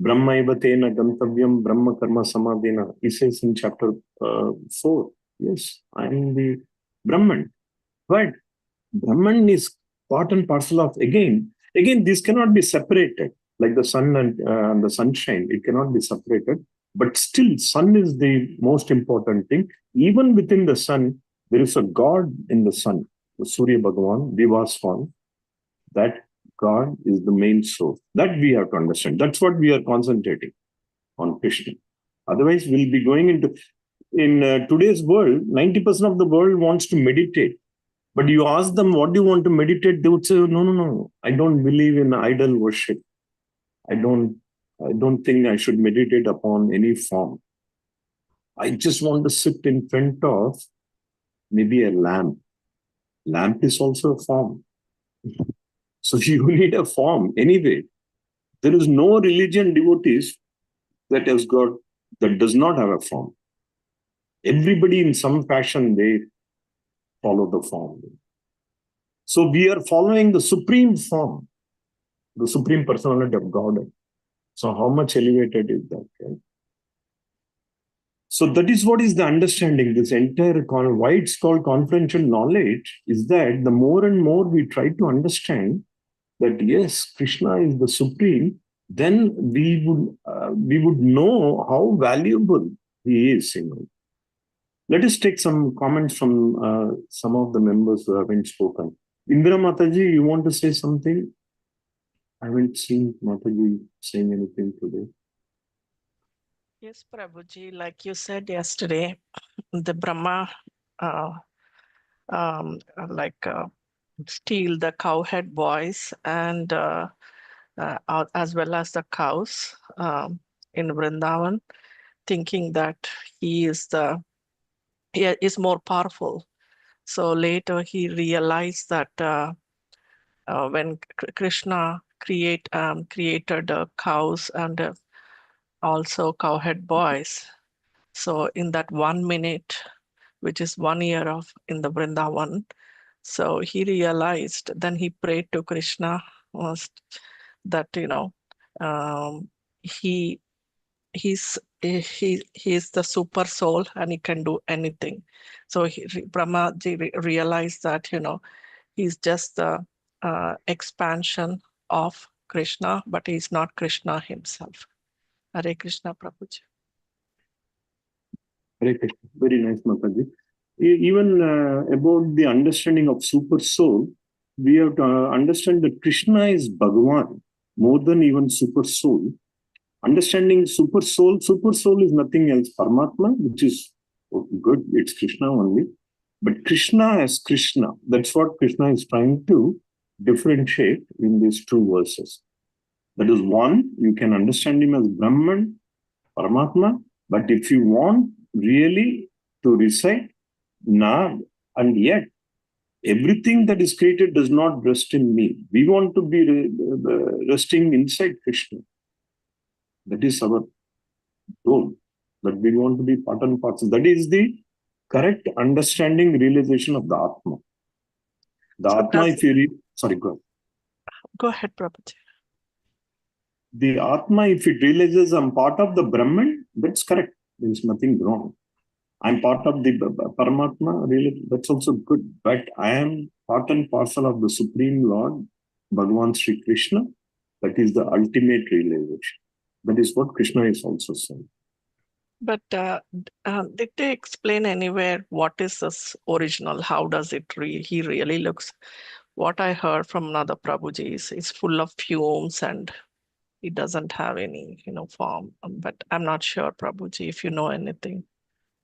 Brahmaiva tena gantavyam, Brahma karma samadhina. He says in chapter 4, yes, I am the Brahman. But Brahman is part and parcel of, again, this cannot be separated, like the sun and the sunshine, it cannot be separated. But still, sun is the most important thing. Even within the sun, there is a God in the sun, the Surya Bhagavan, Divaswan. That God is the main source. That we have to understand. That's what we are concentrating on, Krishna. Otherwise, we'll be going into, in today's world, 90% of the world wants to meditate. But you ask them, what do you want to meditate? They would say, no. I don't believe in idol worship. I don't think I should meditate upon any form. I just want to sit in front of maybe a lamp. Lamp is also a form. So you need a form anyway. There is no religion devotees that does not have a form. Everybody in some fashion, they follow the form. So we are following the supreme form, the supreme personality of God. So how much elevated is that? Right? So that is what is the understanding. This entire why it's called confidential knowledge is that the more and more we try to understand that yes, Krishna is the supreme, then we would know how valuable he is. Let us take some comments from some of the members who haven't spoken. Indra Mataji, you want to say something? I haven't seen Mataji saying anything today. Yes, Prabhuji, like you said yesterday, the Brahma steal the cowhead boys and as well as the cows in Vrindavan, thinking that he is more powerful. So later he realized that when Krishna created cows and also cowhead boys, so in that 1 minute, which is 1 year in the Vrindavan, so he realized, then he prayed to Krishna that he's the super soul and he can do anything. So Brahmaji realized that he's just the expansion of Krishna, but he's not Krishna himself. Hare Krishna, Prabhuji. Hare Krishna. Very nice, Mataji. Even about the understanding of super soul, we have to understand that Krishna is Bhagavan more than even super soul. Understanding super soul is nothing else. Paramatma, which is good, it's Krishna only. But Krishna as Krishna, that's what Krishna is trying to differentiate in these two verses. That is one, you can understand him as Brahman, Paramatma, but if you want really to recite Nag and yet everything that is created does not rest in me. We want to be resting inside Krishna. That is our goal. That we want to be part and parcel. That is the correct understanding, realization of the Atma. The So Atma, does- if you read, sorry, go ahead. Go ahead, Prabhuji. The Atma, if it realizes I'm part of the Brahman, that's correct. There's nothing wrong. I'm part of the Paramatma, really, that's also good. But I am part and parcel of the Supreme Lord, Bhagavan Sri Krishna. That is the ultimate realization. That is what Krishna is also saying. But did they explain anywhere what is this original? How does it he really looks? What I heard from another Prabhuji is it's full of fumes and it doesn't have any, form. But I'm not sure, Prabhuji. If you know anything,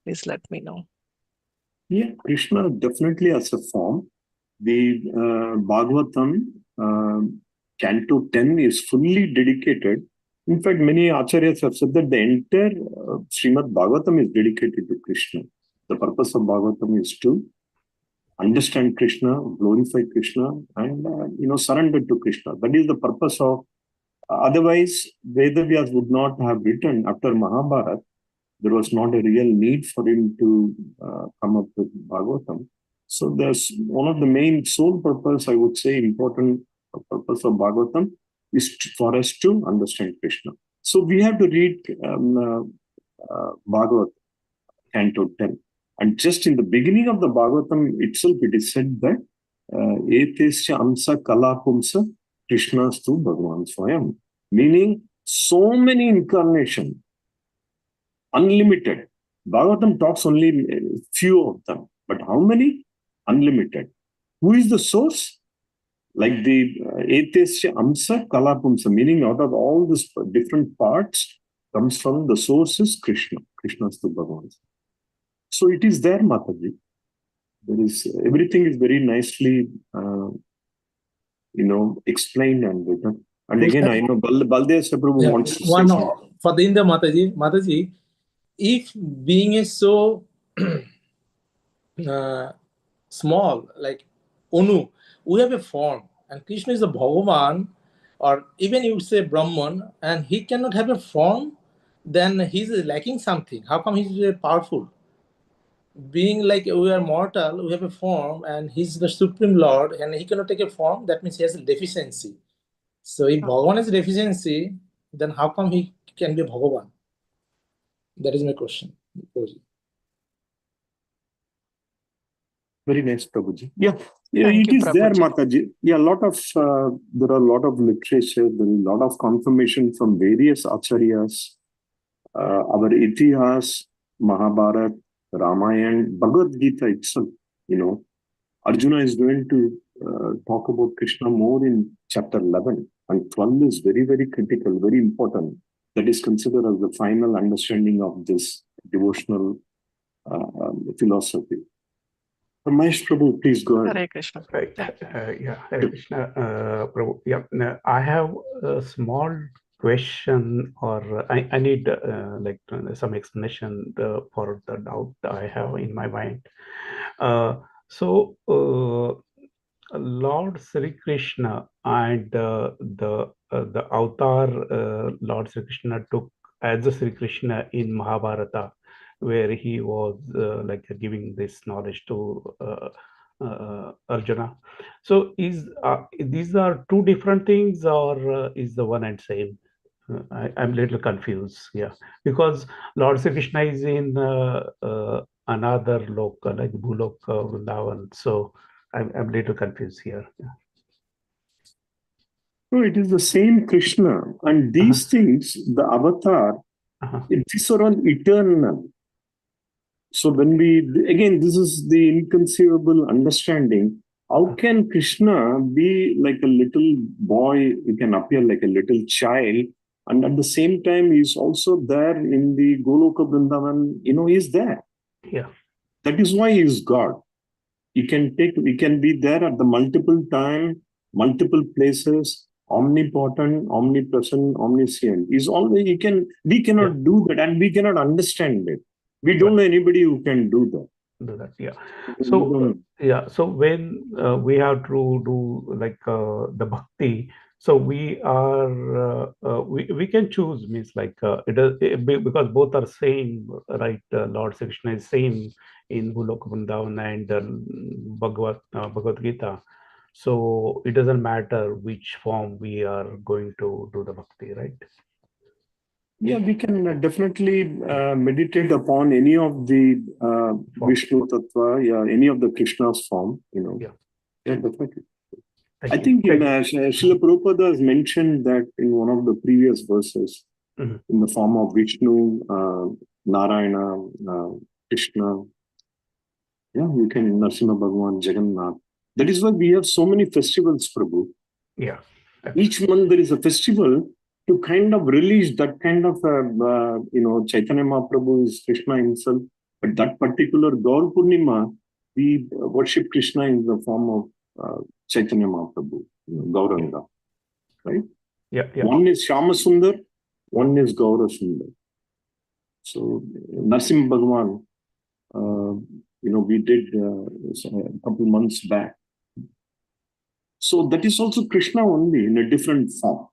please let me know. Yeah, Krishna definitely has a form. The Bhagavatam, Canto 10 is fully dedicated. In fact, many acharyas have said that the entire Srimad Bhagavatam is dedicated to Krishna. The purpose of Bhagavatam is to understand Krishna, glorify Krishna, and surrender to Krishna. That is the purpose of. Otherwise, Vedavyas would not have written after Mahabharata. There was not a real need for him to come up with Bhagavatam. So there's one of the main sole purpose, I would say, important purpose of Bhagavatam is for us to understand Krishna. So we have to read Bhagavad Canto 10. And just in the beginning of the Bhagavatam itself, it is said that Etesya Amsa Kalapumsa Krishnastu Bhagavan Swayam. Meaning, so many incarnations, unlimited. Bhagavatam talks only a few of them. But how many? Unlimited. Who is the source? Like the Etesya Amsa Kalapumsa, meaning out of all these different parts comes from the source is Krishna. Krishnastu Bhagavan. So it is there, Mataji. There is everything is very nicely, explained and written. And again, I know Baldev Prabhu wants to say something. For the India Mataji, if being is so small, like Onu, we have a form, and Krishna is a Bhagavan, or even you say Brahman, and he cannot have a form, then he's lacking something. How come he's powerful? Being like we are mortal, we have a form, and he's the Supreme Lord, and he cannot take a form, that means he has a deficiency. So if Bhagavan has a deficiency, then how come he can be Bhagavan? That is my question. Very nice, Prabhuji. Yeah, Thank it you, is there, Prabhuji. Mataji. Yeah, there are a lot of literature, there is a lot of confirmation from various acharyas. Our Itihas, Mahabharata, Ramayana, Bhagavad Gita itself, Arjuna is going to talk about Krishna more in chapter 11. And 12 is very, very critical, very important. That is considered as the final understanding of this devotional philosophy. Mahesh Prabhu, please go ahead. Hare Krishna. Right. Yeah. Hare Krishna, Prabhu. Yeah, I have a small question, or I need some explanation for the doubt I have in my mind. Lord Sri Krishna and the avatar Lord Sri Krishna took as a Sri Krishna in Mahabharata, where he was giving this knowledge to Arjuna. So these are two different things, or is the one and same? I'm a little confused. Yeah, because Lord Sri Krishna is in another loka, like Bhuloka, Vrindavan. So I'm a little confused here. Yeah. No, it is the same Krishna. And these things, the avatar, these are all eternal. So when this is the inconceivable understanding. How can Krishna be like a little boy? He can appear like a little child. And at the same time, he's also there in the Goloka Vrindavan, he's there. Yeah. That is why he is God. He can be there at the multiple time, multiple places, omnipotent, omnipresent, omniscient. We cannot do that, and we cannot understand it. We don't know anybody who can do that. do that. Yeah. We So don't- yeah. So when we have to do like the bhakti, so we are we can choose, means like because both are same, right? Lord Sri Krishna is same in Bhulok Vrindavan and Bhagavad Gita. So it doesn't matter which form we are going to do the bhakti, right? Yeah, we can definitely meditate upon any of the Vishnu Tattva, yeah, any of the Krishna's form, Yeah. Yeah, definitely. Thank I you. think in Srila Prabhupada has mentioned that in one of the previous verses, Mhm. in the form of Vishnu, Narayana, Krishna, yeah, you can Narasimha Bhagavan, Jagannath. That is why we have so many festivals, Prabhu. Yeah. Each month there is a festival to kind of release that kind of, Chaitanya Mahaprabhu is Krishna himself. But that particular Gaur Purnima, we worship Krishna in the form of Chaitanya Mahaprabhu, Gauranga, right? Yeah. Yeah. One is Shama Sundar, one is Gaura Sundar. So Narasimha Bhagavan, we did a couple months back. So that is also Krishna only in a different form.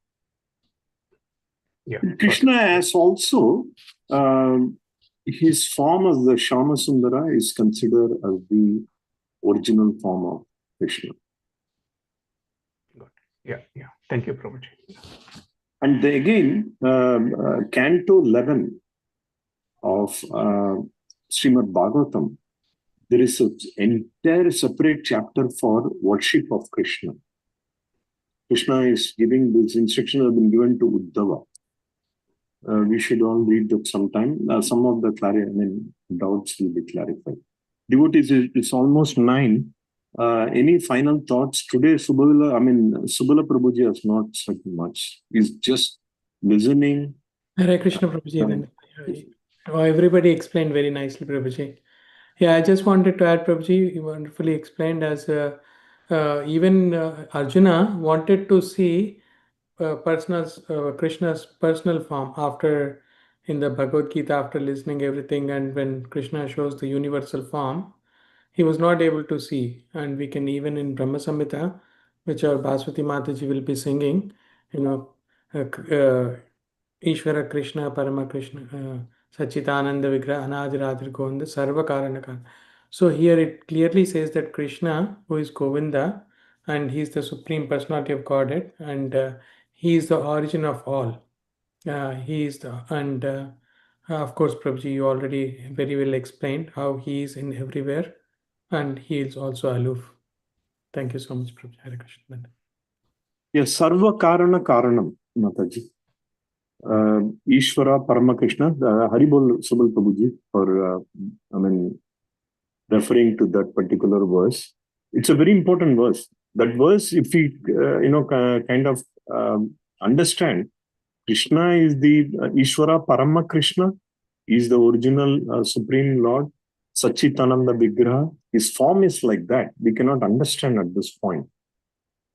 Yeah. Krishna has also, his form as the Shama Sundara is considered as the original form of Krishna. Yeah. Yeah. Thank you, Prabhuji. And again, Canto 11 of Srimad Bhagavatam, there is an entire separate chapter for worship of Krishna. Krishna is giving this instruction has been given to Uddhava. We should all read that sometime. Some of the doubts will be clarified. Devotees, it's almost 9. Any final thoughts? Today, Subala Prabhuji has not said much. He's just listening. Hare Krishna, Prabhuji. Everybody explained very nicely, Prabhuji. Yeah, I just wanted to add, Prabhuji, you wonderfully explained as even Arjuna wanted to see Krishna's personal form after in the Bhagavad Gita, after listening everything, and when Krishna shows the universal form, he was not able to see. And we can even in Brahma Samhita, which our Baswati Mataji will be singing, Ishvara Krishna, Parama Krishna, Sachitananda Vigraha, Anadiradir Govinda, Sarva Karanaka. So here it clearly says that Krishna, who is Govinda, and he is the supreme personality of Godhead, and he is the origin of all. Of course, Prabhuji, you already very well explained how he is in everywhere, and he is also aloof. Thank you so much, Prabhuji. Hare Krishna. Yes, Sarva Karana Karanam, Mataji. Ishvara Paramakrishna, Haribol Subal Prabhuji, for referring to that particular verse. It's a very important verse. That verse, if we kind of understand, Krishna is the Ishvara Paramakrishna, is the original Supreme Lord, Sachitananda Vigraha. His form is like that. We cannot understand at this point.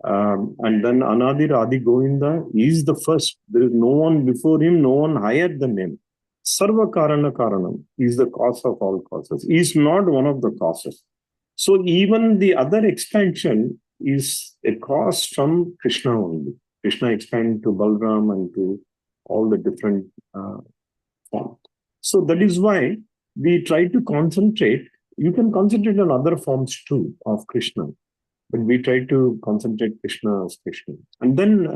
And then Anadir Adi Govinda is the first. There is no one before him, no one higher than him. Sarva Karana Karanam is the cause of all causes. He is not one of the causes. So even the other expansion is a cause from Krishna only. Krishna expanded to Balram and to all the different forms. So that is why we try to concentrate. You can concentrate on other forms too of Krishna. But we try to concentrate Krishna as Krishna. And then,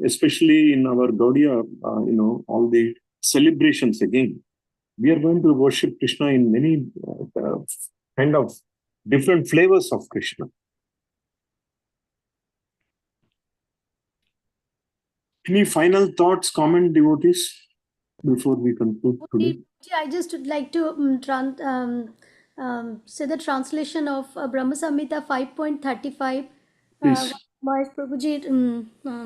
especially in our Gaudiya, all the celebrations again, we are going to worship Krishna in many kind of different flavors of Krishna. Any final thoughts, comment, devotees, before we conclude today? I just would like to say the translation of Brahma Samhita 5.35. Please. Mahesh Prabhuji.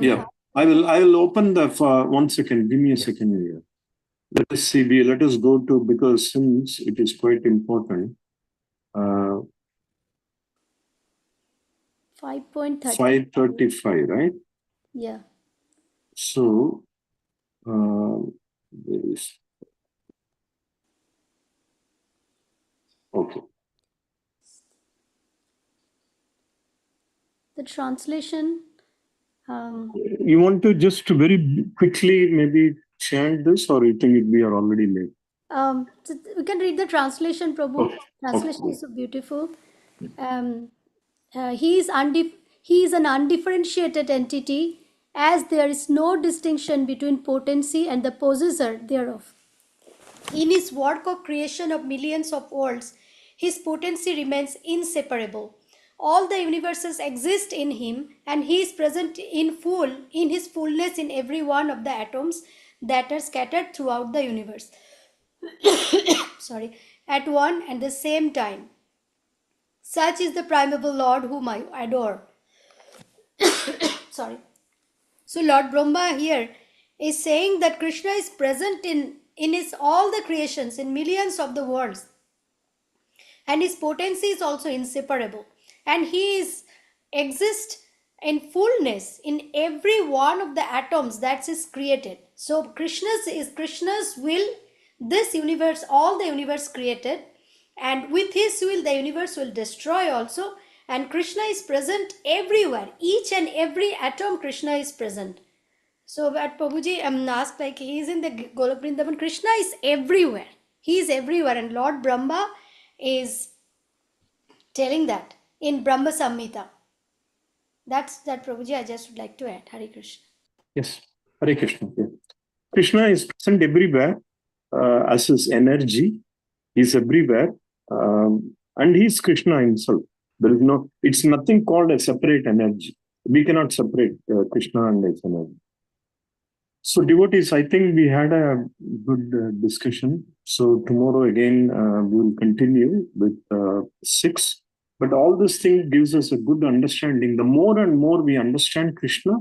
Yeah, I will open the 1 second. Give me a second here. Let us see. Let us go to, because since it is quite important. 5:35, right? Yeah. So, there is. Okay. the translation. You want to just very quickly maybe chant this, or you think we are already late? So we can read the translation, Prabhu. Okay. Translation Okay. is so beautiful. He is an undifferentiated entity, as there is no distinction between potency and the possessor thereof. In his work of creation of millions of worlds, his potency remains inseparable. All the universes exist in him, and he is present in his fullness in every one of the atoms that are scattered throughout the universe. Sorry, at one and the same time. Such is the primeval Lord whom I adore. Sorry. So Lord Brahma here is saying that Krishna is present in his all the creations, in millions of the worlds, and his potency is also inseparable, and he exists in fullness in every one of the atoms that is created. So Krishna's will, this universe, all the universe created, and with his will the universe will destroy also, and Krishna is present everywhere. Each and every atom Krishna is present. So at Prabhuji asked, like, he is in the Golok Vrindavan, Krishna is everywhere. He is everywhere, and Lord Brahma is telling that in Brahma Samhita. That's that, Prabhuji. I just would like to add. Hare Krishna. Yes. Hare Krishna. Yeah. Krishna is present everywhere as his energy. He's everywhere. And he's Krishna himself. There is no, it's nothing called a separate energy. We cannot separate Krishna and his energy. So devotees, I think we had a good discussion. So tomorrow again, we will continue with 6. But all this thing gives us a good understanding. The more and more we understand Krishna,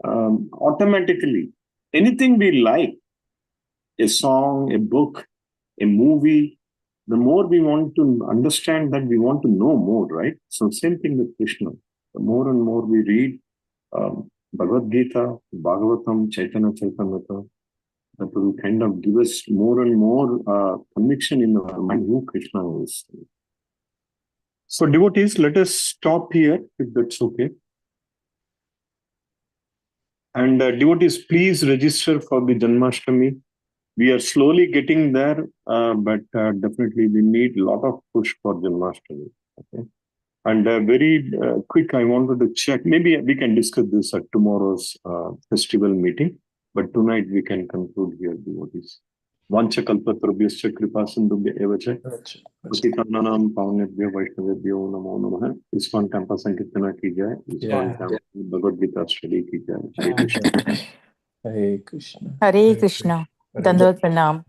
automatically, anything we like, a song, a book, a movie, the more we want to understand that, we want to know more, right? So same thing with Krishna. The more and more we read Bhagavad Gita, Bhagavatam, Chaitanya Charitamrita, that will kind of give us more and more conviction in our mind who Krishna is. So devotees, let us stop here if that's okay. And devotees, please register for the Janmashtami. We are slowly getting there, but definitely we need a lot of push for Janmashtami. Okay. And very quick, I wanted to check, maybe we can discuss this at tomorrow's festival meeting, but tonight we can conclude here, devotees. Vancha kalpatarubhyascha kripa sindhubhya eva cha patitanam pavanebhyo vaishnavebhyo namo namah. ISKCON campus sankirtana ki jai. ISKCON campus Bhagavad Gita study ki jai. Hare Krishna. Hare Krishna. Dandavat Pranam.